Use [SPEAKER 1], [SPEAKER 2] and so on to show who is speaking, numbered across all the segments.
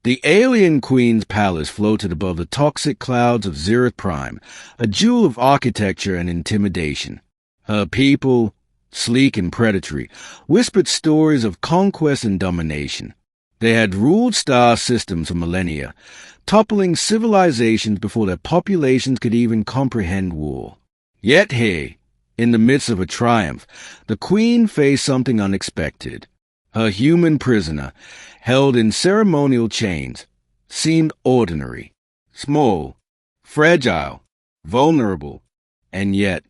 [SPEAKER 1] The alien queen's palace floated above the toxic clouds of Zereth Prime, a jewel of architecture and intimidation. Her people, sleek and predatory, whispered stories of conquest and domination. They had ruled star systems for millennia, toppling civilizations before their populations could even comprehend war. Yet here, in the midst of a triumph, the queen faced something unexpected. Her human prisoner, held in ceremonial chains, seemed ordinary, small, fragile, vulnerable, and yet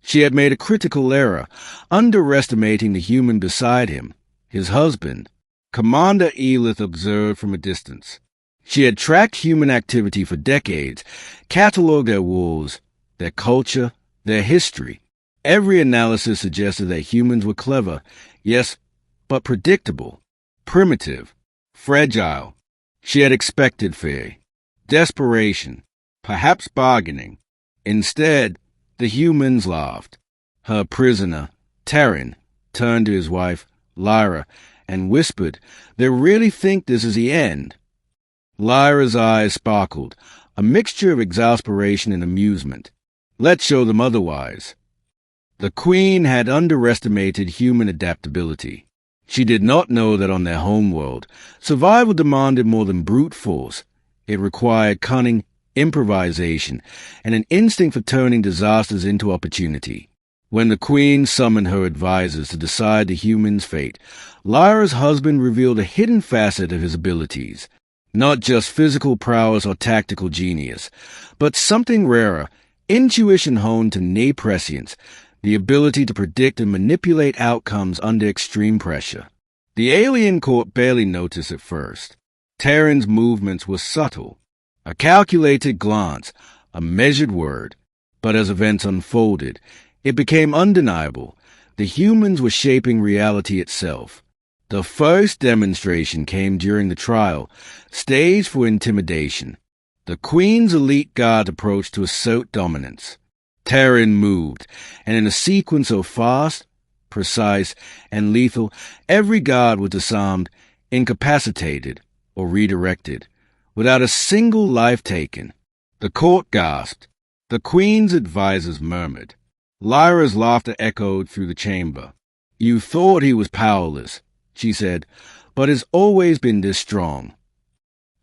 [SPEAKER 1] she had made a critical error, underestimating the human beside him, his husband. Commander Elith observed from a distance. She had tracked human activity for decades, catalogued their wars, their culture, their history. Every analysis suggested that humans were clever, yes, but predictable, primitive, fragile. She had expected fear, desperation, perhaps bargaining. Instead, the humans laughed. Her prisoner, Terran, turned to his wife, Lyra, and whispered, "They really think this is the end." Lyra's eyes sparkled, a mixture of exasperation and amusement. "Let's show them otherwise." The queen had underestimated human adaptability. She did not know that on their homeworld, survival demanded more than brute force. It required cunning, improvisation, and an instinct for turning disasters into opportunity. When the queen summoned her advisors to decide the human's fate, Lyra's husband revealed a hidden facet of his abilities. Not just physical prowess or tactical genius, but something rarer, intuition honed to nigh prescience, the ability to predict and manipulate outcomes under extreme pressure. The alien court barely noticed at first. Terran's movements were subtle, a calculated glance, a measured word. But as events unfolded, it became undeniable. The humans were shaping reality itself. The first demonstration came during the trial, staged for intimidation. The Queen's elite guard approached to assert dominance. Terran moved, and in a sequence of fast, precise, and lethal, every guard was disarmed, incapacitated, or redirected, without a single life taken. The court gasped. The Queen's advisors murmured. Lyra's laughter echoed through the chamber. "You thought he was powerless," she said, "but has always been this strong."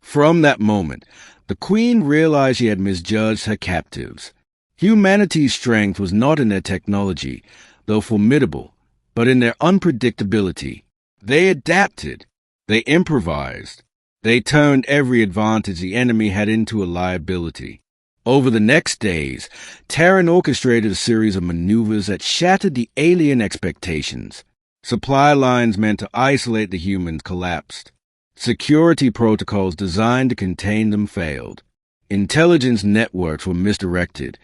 [SPEAKER 1] From that moment, the Queen realized she had misjudged her captives. Humanity's strength was not in their technology, though formidable, but in their unpredictability. They adapted. They improvised. They turned every advantage the enemy had into a liability. Over the next days, Terran orchestrated a series of maneuvers that shattered the alien expectations. Supply lines meant to isolate the humans collapsed. Security protocols designed to contain them failed. Intelligence networks were misdirected,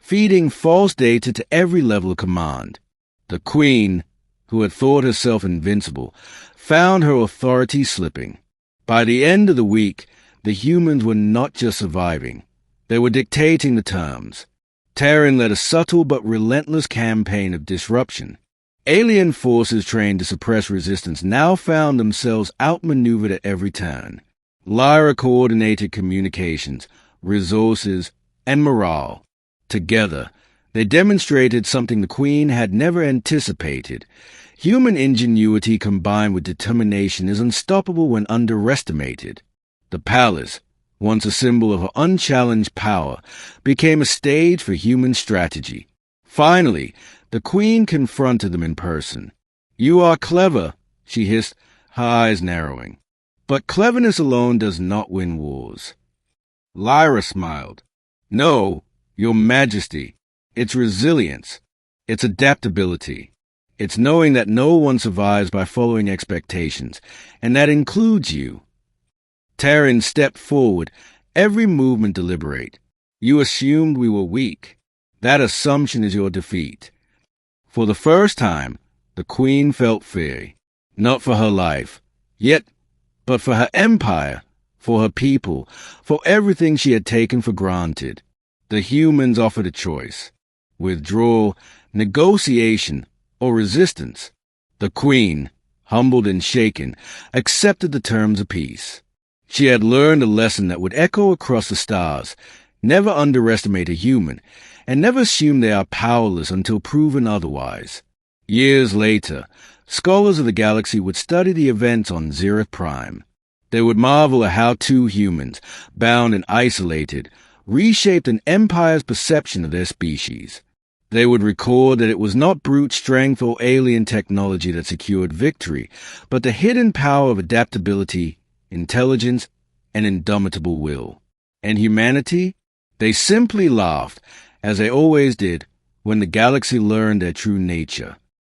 [SPEAKER 1] feeding false data to every level of command. The Queen, who had thought herself invincible, found her authority slipping. By the end of the week, the humans were not just surviving. They were dictating the terms. Terran led a subtle but relentless campaign of disruption. Alien forces trained to suppress resistance now found themselves outmaneuvered at every turn. Lyra coordinated communications, resources, and morale. Together, they demonstrated something the Queen had never anticipated. Human ingenuity combined with determination is unstoppable when underestimated. The palace, once a symbol of unchallenged power, became a stage for human strategy. Finally, the Queen confronted them in person. "You are clever," she hissed, her eyes narrowing. "But cleverness alone does not win wars." Lyra smiled. "No, Your Majesty. It's resilience. It's adaptability. It's knowing that no one survives by following expectations, and that includes you." Terran stepped forward, every movement deliberate. "You assumed we were weak. That assumption is your defeat." For the first time, the Queen felt fear, not for her life, yet, but for her empire, for her people, for everything she had taken for granted. The humans offered a choice: withdrawal, negotiation, or resistance. The Queen, humbled and shaken, accepted the terms of peace. She had learned a lesson that would echo across the stars. Never underestimate a human, and never assume they are powerless until proven otherwise. Years later, scholars of the galaxy would study the events on Zereth Prime. They would marvel at how two humans, bound and isolated, reshaped an empire's perception of their species. They would record that it was not brute strength or alien technology that secured victory, but the hidden power of adaptability, intelligence, and indomitable will. And humanity? They simply laughed, as they always did, when the galaxy learned their true nature.